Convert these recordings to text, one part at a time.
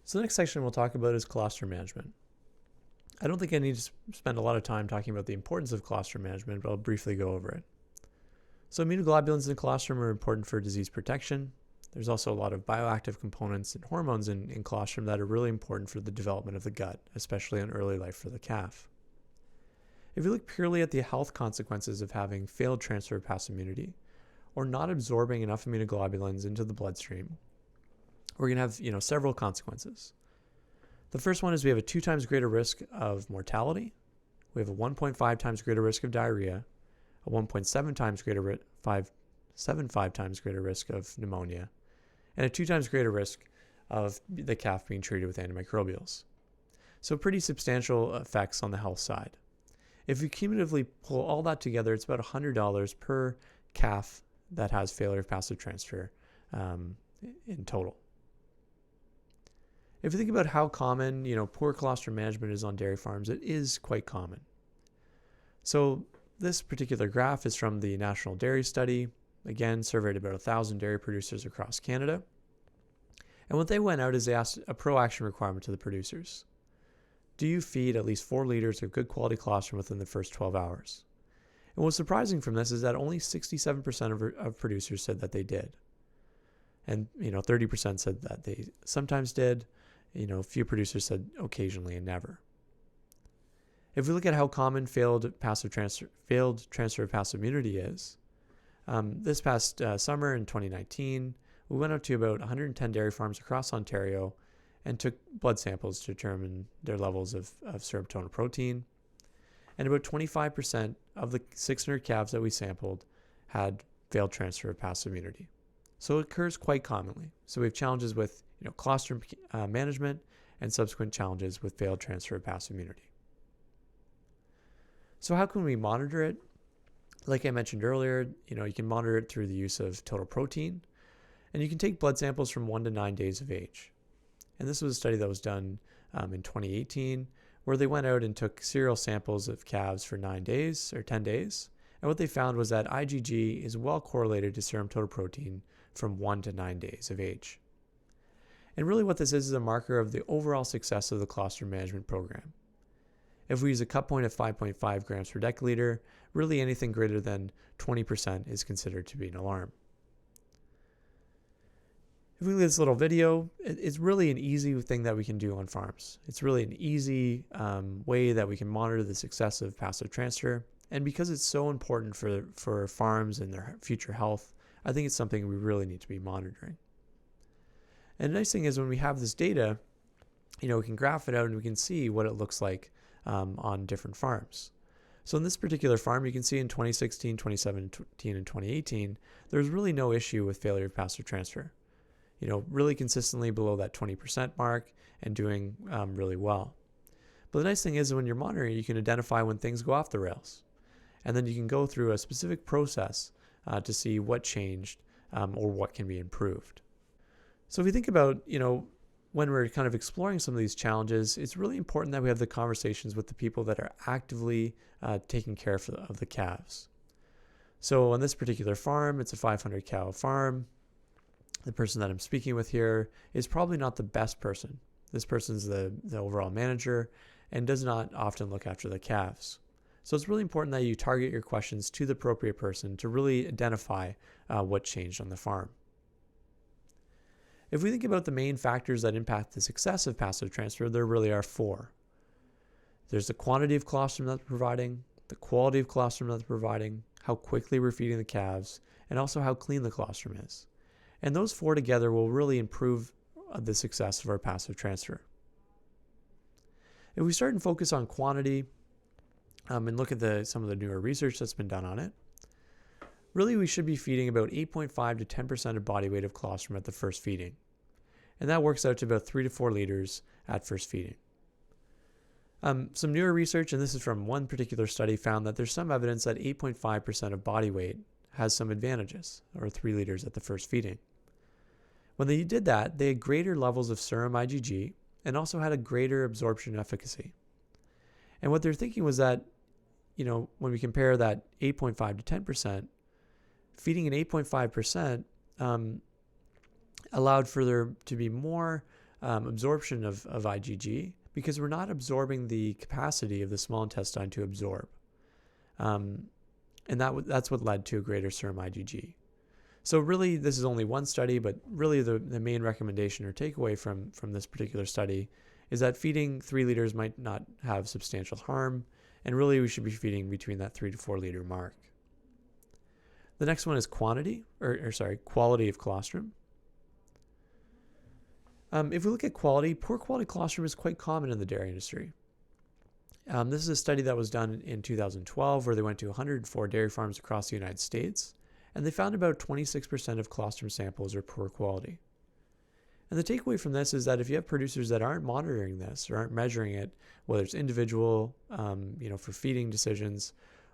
So the next section we'll talk about is colostrum management. I don't think I need to spend a lot of time talking about the importance of colostrum management, but I'll briefly go over it. So immunoglobulins in colostrum are important for disease protection. There's also a lot of bioactive components and hormones in colostrum that are really important for the development of the gut, especially in early life for the calf. If you look purely at the health consequences of having failed transfer of passive immunity, or not absorbing enough immunoglobulins into the bloodstream, we're going to have several consequences. The first one is we have a 2 times greater risk of mortality. We have a 1.5 times greater risk of diarrhea, a 1.7 times greater 5.75 times greater risk of pneumonia, and a 2 times greater risk of the calf being treated with antimicrobials. So pretty substantial effects on the health side. If you cumulatively pull all that together, it's about $100 per calf that has failure of passive transfer in total. If you think about how common, poor colostrum management is on dairy farms, it is quite common. So this particular graph is from the National Dairy Study. Again, surveyed about 1,000 dairy producers across Canada. And what they went out is they asked a pro-action requirement to the producers. Do you feed at least 4 liters of good quality colostrum within the first 12 hours? And what's surprising from this is that only 67% of producers said that they did. And 30% said that they sometimes did. A few producers said occasionally and never. If we look at how common failed transfer of passive immunity is, this past summer in 2019, we went out to about 110 dairy farms across Ontario and took blood samples to determine their levels of serotonin protein. And about 25% of the 600 calves that we sampled had failed transfer of passive immunity. So it occurs quite commonly. So we have challenges with colostrum management and subsequent challenges with failed transfer of passive immunity. So how can we monitor it? Like I mentioned earlier, you can monitor it through the use of total protein, and you can take blood samples from 1 to 9 days of age. And this was a study that was done in 2018, where they went out and took serial samples of calves for 9 days or 10 days. And what they found was that IgG is well correlated to serum total protein from 1 to 9 days of age. And really what this is a marker of the overall success of the colostrum management program. If we use a cut point of 5.5 grams per deciliter, really anything greater than 20% is considered to be an alarm. If we look at this little video, it's really an easy thing that we can do on farms. It's really an easy way that we can monitor the success of passive transfer. And because it's so important for farms and their future health, I think it's something we really need to be monitoring. And the nice thing is when we have this data, we can graph it out and we can see what it looks like on different farms. So in this particular farm, you can see in 2016, 2017, and 2018, there's really no issue with failure of passive transfer. Really consistently below that 20% mark and doing really well. But the nice thing is when you're monitoring, you can identify when things go off the rails. And then you can go through a specific process to see what changed or what can be improved. So if you think about, when we're kind of exploring some of these challenges, it's really important that we have the conversations with the people that are actively taking care of the calves. So on this particular farm, it's a 500 cow farm. The person that I'm speaking with here is probably not the best person. This person's the overall manager and does not often look after the calves. So it's really important that you target your questions to the appropriate person to really identify what changed on the farm. If we think about the main factors that impact the success of passive transfer, there really are 4. There's the quantity of colostrum that they're providing, the quality of colostrum that they're providing, how quickly we're feeding the calves, and also how clean the colostrum is. And those 4 together will really improve the success of our passive transfer. If we start and focus on quantity and look at some of the newer research that's been done on it, really we should be feeding about 8.5 to 10% of body weight of colostrum at the first feeding. And that works out to about 3 to 4 liters at first feeding. Some newer research, and this is from one particular study, found that there's some evidence that 8.5% of body weight has some advantages, or 3 liters at the first feeding. When they did that, they had greater levels of serum IgG and also had a greater absorption efficacy. And what they're thinking was that, when we compare that 8.5 to 10%, feeding an 8.5% allowed for there to be more absorption of IgG because we're not absorbing the capacity of the small intestine to absorb. And that's what led to a greater serum IgG. So really, this is only one study, but really the main recommendation or takeaway from this particular study is that feeding 3 liters might not have substantial harm, and really we should be feeding between that 3 to 4 liter mark. The next one is quality of colostrum. If we look at quality, poor quality colostrum is quite common in the dairy industry. This is a study that was done in 2012 where they went to 104 dairy farms across the United States, and they found about 26% of colostrum samples are poor quality. And the takeaway from this is that if you have producers that aren't monitoring this or aren't measuring it, whether it's individual, for feeding decisions,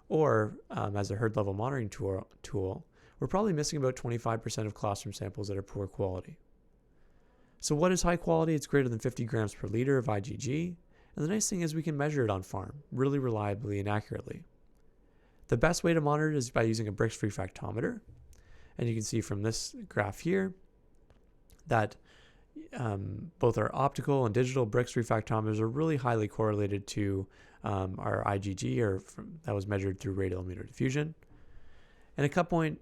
or as a herd level monitoring tool, we're probably missing about 25% of colostrum samples that are poor quality. So what is high quality? It's greater than 50 grams per liter of IgG. And the nice thing is we can measure it on farm really reliably and accurately. The best way to monitor it is by using a Brix refractometer. And you can see from this graph here that both our optical and digital Brix refractometers are really highly correlated to our IgG, that was measured through radial immunodiffusion. And a cut point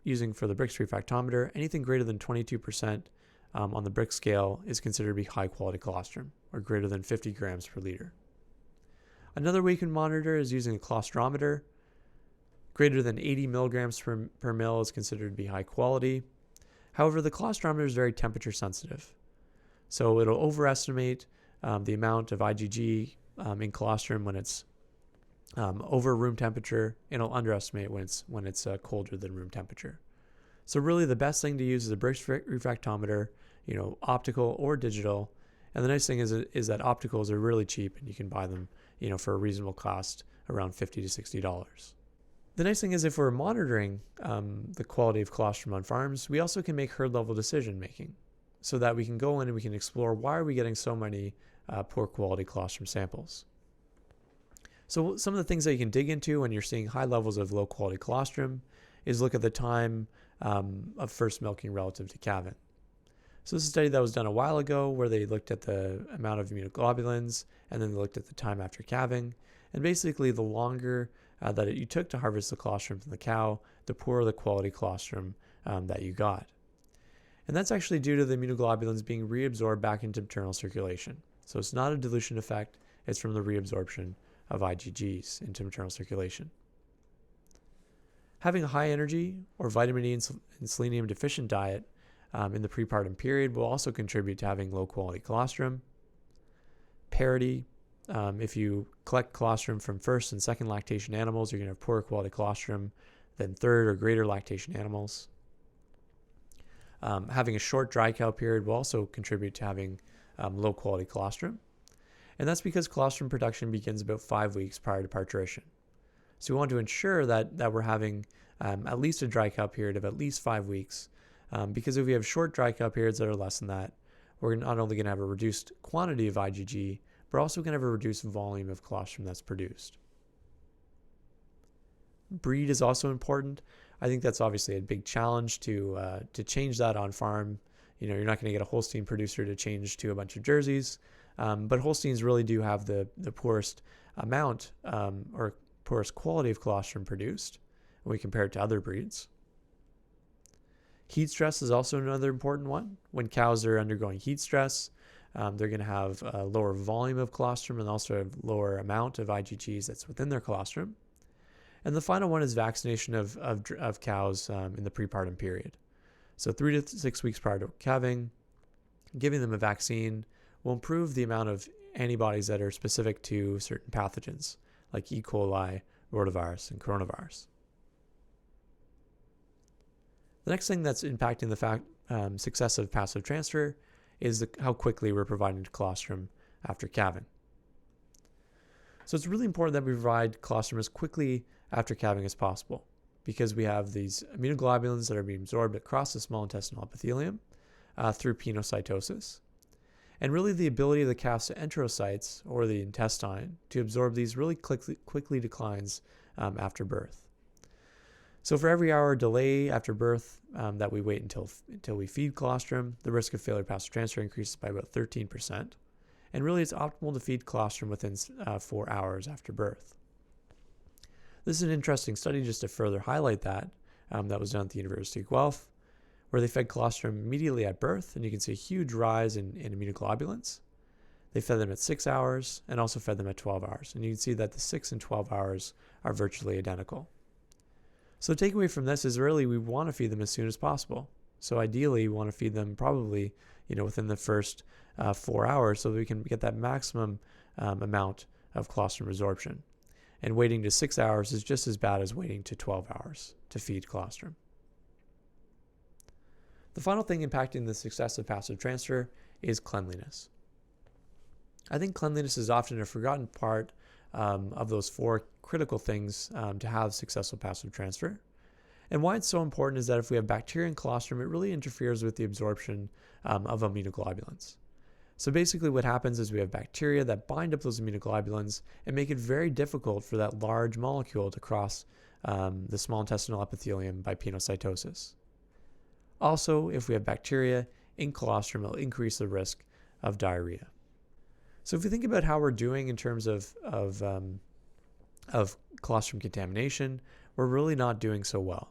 using for the Brix refractometer, anything greater than 22% on the Brix scale is considered to be high quality colostrum, or greater than 50 grams per liter. Another way you can monitor is using a colostrometer. Greater than 80 milligrams per mil is considered to be high quality. However, the colostrometer is very temperature sensitive. So it'll overestimate the amount of IgG in colostrum when it's over room temperature, and it'll underestimate when it's colder than room temperature. So really the best thing to use is a Brix refractometer, optical or digital. And the nice thing is that opticals are really cheap and you can buy them, for a reasonable cost, around $50 to $60. The nice thing is if we're monitoring the quality of colostrum on farms, we also can make herd level decision making so that we can go in and we can explore why are we getting so many poor quality colostrum samples. So some of the things that you can dig into when you're seeing high levels of low quality colostrum is look at the time of first milking relative to calving. So this is a study that was done a while ago where they looked at the amount of immunoglobulins and then they looked at the time after calving. And basically the longer that you took to harvest the colostrum from the cow, the poorer the quality colostrum that you got. And that's actually due to the immunoglobulins being reabsorbed back into maternal circulation. So it's not a dilution effect, it's from the reabsorption of IgGs into maternal circulation. Having a high energy or vitamin E and selenium deficient diet in the prepartum period will also contribute to having low quality colostrum. Parity, if you collect colostrum from first and second lactation animals, you're going to have poorer quality colostrum than third or greater lactation animals. Having a short dry cow period will also contribute to having low quality colostrum. And that's because colostrum production begins about 5 weeks prior to parturition. So we want to ensure that we're having at least a dry cow period of at least 5 weeks, because if we have short dry cow periods that are less than that, we're not only going to have a reduced quantity of IgG, but also going to have a reduced volume of colostrum that's produced. Breed is also important. I think that's obviously a big challenge to change that on farm. You're not going to get a Holstein producer to change to a bunch of Jerseys, but Holsteins really do have the poorest amount or poorest quality of colostrum produced when we compare it to other breeds. Heat stress is also another important one. When cows are undergoing heat stress, they're going to have a lower volume of colostrum and also a lower amount of IgGs that's within their colostrum. And the final one is vaccination of cows in the prepartum period. So 3 to 6 weeks prior to calving, giving them a vaccine will improve the amount of antibodies that are specific to certain pathogens like E. coli, rotavirus, and coronavirus. The next thing that's impacting the success of passive transfer is how quickly we're providing colostrum after calving. So it's really important that we provide colostrum as quickly after calving as possible because we have these immunoglobulins that are being absorbed across the small intestinal epithelium through penocytosis. And really the ability of the calf's enterocytes, or the intestine, to absorb these really quickly declines after birth. So for every hour delay after birth that we wait until we feed colostrum, the risk of failure passive transfer increases by about 13%. And really, it's optimal to feed colostrum within 4 hours after birth. This is an interesting study just to further highlight that was done at the University of Guelph, where they fed colostrum immediately at birth, and you can see a huge rise in immunoglobulins. They fed them at 6 hours and also fed them at 12 hours. And you can see that the 6 and 12 hours are virtually identical. So the takeaway from this is really we want to feed them as soon as possible. So ideally, we want to feed them probably within the first 4 hours so that we can get that maximum amount of colostrum absorption. And waiting to 6 hours is just as bad as waiting to 12 hours to feed colostrum. The final thing impacting the success of passive transfer is cleanliness. I think cleanliness is often a forgotten part of those 4 critical things to have successful passive transfer. And why it's so important is that if we have bacteria in colostrum, it really interferes with the absorption of immunoglobulins. So basically what happens is we have bacteria that bind up those immunoglobulins and make it very difficult for that large molecule to cross the small intestinal epithelium by penocytosis. Also, if we have bacteria in colostrum, it'll increase the risk of diarrhea. So if we think about how we're doing in terms of colostrum contamination, we're really not doing so well.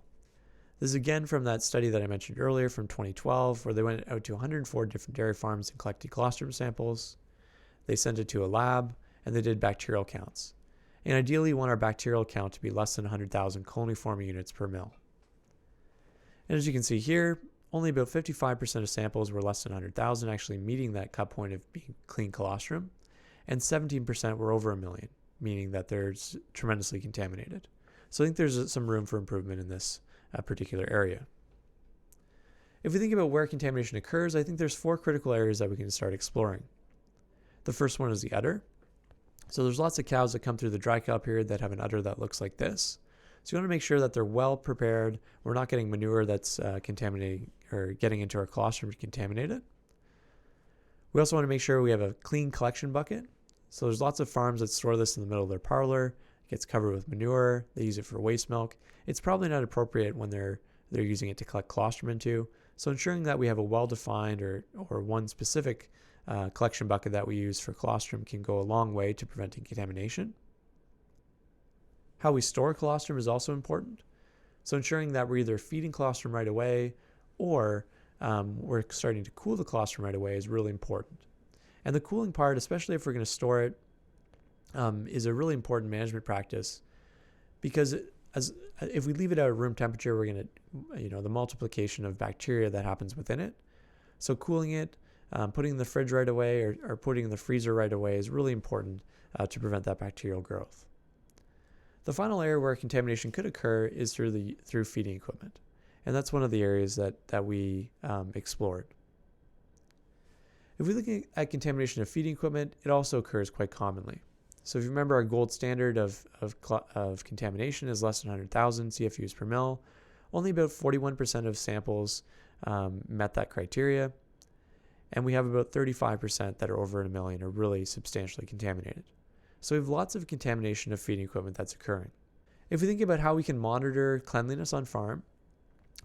This is again from that study that I mentioned earlier from 2012, where they went out to 104 different dairy farms and collected colostrum samples. They sent it to a lab, and they did bacterial counts. And ideally, you want our bacterial count to be less than 100,000 colony-forming units per mil. And as you can see here, only about 55% of samples were less than 100,000, actually meeting that cut point of being clean colostrum, and 17% were over 1 million, meaning that they're tremendously contaminated. So I think there's some room for improvement in this particular area. If we think about where contamination occurs, I think there's 4 critical areas that we can start exploring. The first one is the udder. So there's lots of cows that come through the dry cow period that have an udder that looks like this. So you want to make sure that they're well prepared. We're not getting manure that's contaminating or getting into our colostrum to contaminate it. We also want to make sure we have a clean collection bucket. So there's lots of farms that store this in the middle of their parlor. It gets covered with manure. They use it for waste milk. It's probably not appropriate when they're using it to collect colostrum into. So ensuring that we have a well-defined or one specific collection bucket that we use for colostrum can go a long way to preventing contamination. How we store colostrum is also important. So ensuring that we're either feeding colostrum right away or we're starting to cool the colostrum right away is really important. And the cooling part, especially if we're going to store it, is a really important management practice because if we leave it at room temperature, we're going to, the multiplication of bacteria that happens within it. So cooling it, putting it in the fridge right away or putting it in the freezer right away is really important to prevent that bacterial growth. The final area where contamination could occur is through feeding equipment. And that's one of the areas that we explored. If we look at contamination of feeding equipment, it also occurs quite commonly. So if you remember, our gold standard of contamination is less than 100,000 CFUs per mil. Only about 41% of samples met that criteria. And we have about 35% that are over 1 million are really substantially contaminated. So we have lots of contamination of feeding equipment that's occurring. If we think about how we can monitor cleanliness on farm,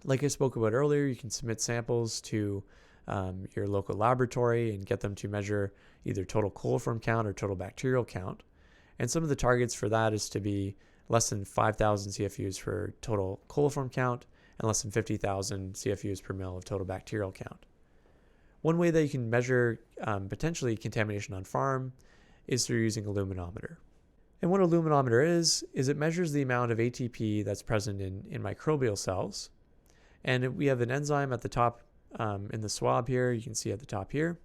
like I spoke about earlier, you can submit samples to your local laboratory and get them to measure either total coliform count or total bacterial count. And some of the targets for that is to be less than 5,000 CFUs for total coliform count and less than 50,000 CFUs per mil of total bacterial count. One way that you can measure potentially contamination on farm is through using a luminometer. And what a luminometer is it measures the amount of ATP that's present in microbial cells. And we have an enzyme at the top in the swab here, you can see at the top here,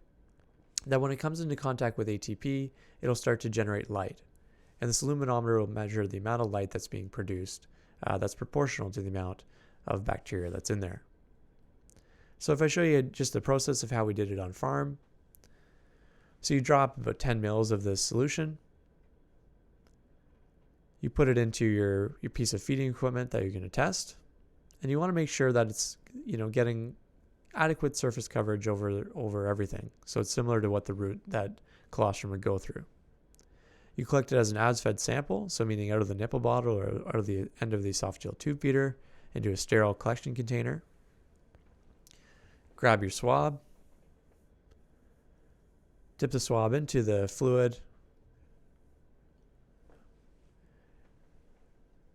that when it comes into contact with ATP, it'll start to generate light. And this luminometer will measure the amount of light that's being produced that's proportional to the amount of bacteria that's in there. So if I show you just the process of how we did it on farm, so you drop about 10 mils of this solution. You put it into your piece of feeding equipment that you're going to test. And you want to make sure that it's getting adequate surface coverage over everything. So it's similar to what the route that colostrum would go through. You collect it as an as-fed sample, so meaning out of the nipple bottle or out of the end of the esophageal tube feeder. into a sterile collection container. Grab your swab. Dip the swab into the fluid.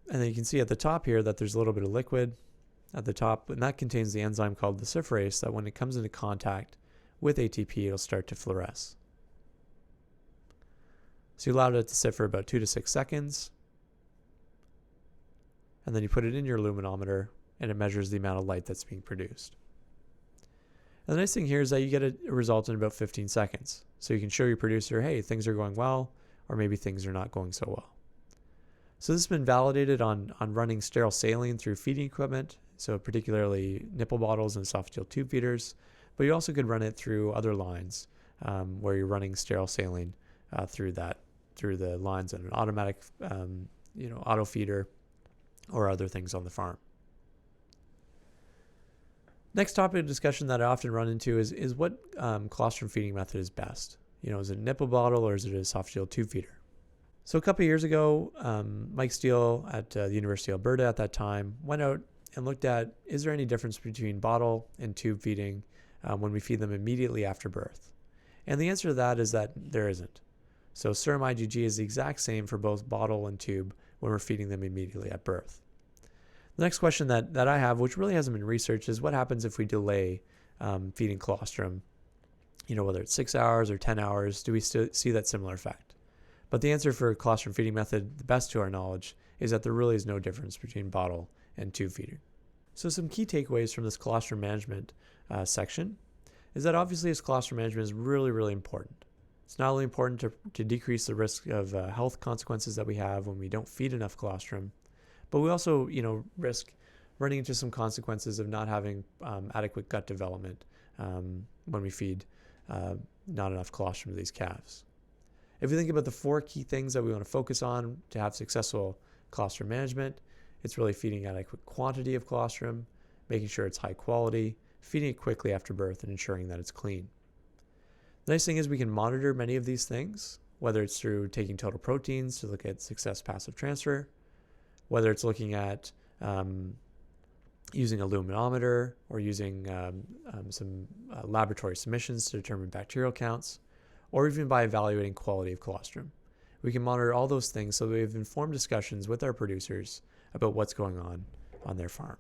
And then you can see at the top here that there's a little bit of liquid at the top, and that contains the enzyme called luciferase that when it comes into contact with ATP, it'll start to fluoresce. So you allow it to sit for about 2 to 6 seconds, and then you put it in your luminometer, and it measures the amount of light that's being produced. And the nice thing here is that you get a result in about 15 seconds. So you can show your producer, hey, things are going well, or maybe things are not going so well. So this has been validated on running sterile saline through feeding equipment, so particularly nipple bottles and esophageal tube feeders, but you also could run it through other lines where you're running sterile saline through the lines on an automatic auto feeder or other things on the farm. Next topic of discussion that I often run into is what colostrum feeding method is best. Is it a nipple bottle or is it an esophageal tube feeder? So a couple of years ago, Mike Steele at the University of Alberta at that time went out and looked at, is there any difference between bottle and tube feeding when we feed them immediately after birth? And the answer to that is that there isn't. So serum IgG is the exact same for both bottle and tube when we're feeding them immediately at birth. The next question that I have, which really hasn't been researched, is what happens if we delay feeding colostrum, whether it's 6 hours or 10 hours, do we still see that similar effect? But the answer for colostrum feeding method, the best to our knowledge, is that there really is no difference between bottle and tube feeding. So some key takeaways from this colostrum management section is that obviously this colostrum management is really, really important. It's not only important to decrease the risk of health consequences that we have when we don't feed enough colostrum, but we also, risk running into some consequences of not having adequate gut development when we feed not enough colostrum to these calves. If you think about the 4 key things that we want to focus on to have successful colostrum management, it's really feeding adequate quantity of colostrum, making sure it's high quality, feeding it quickly after birth, and ensuring that it's clean. The nice thing is we can monitor many of these things, whether it's through taking total proteins to look at success passive transfer, whether it's looking at using a luminometer or using some laboratory submissions to determine bacterial counts, or even by evaluating quality of colostrum. We can monitor all those things so that we have informed discussions with our producers about what's going on their farm.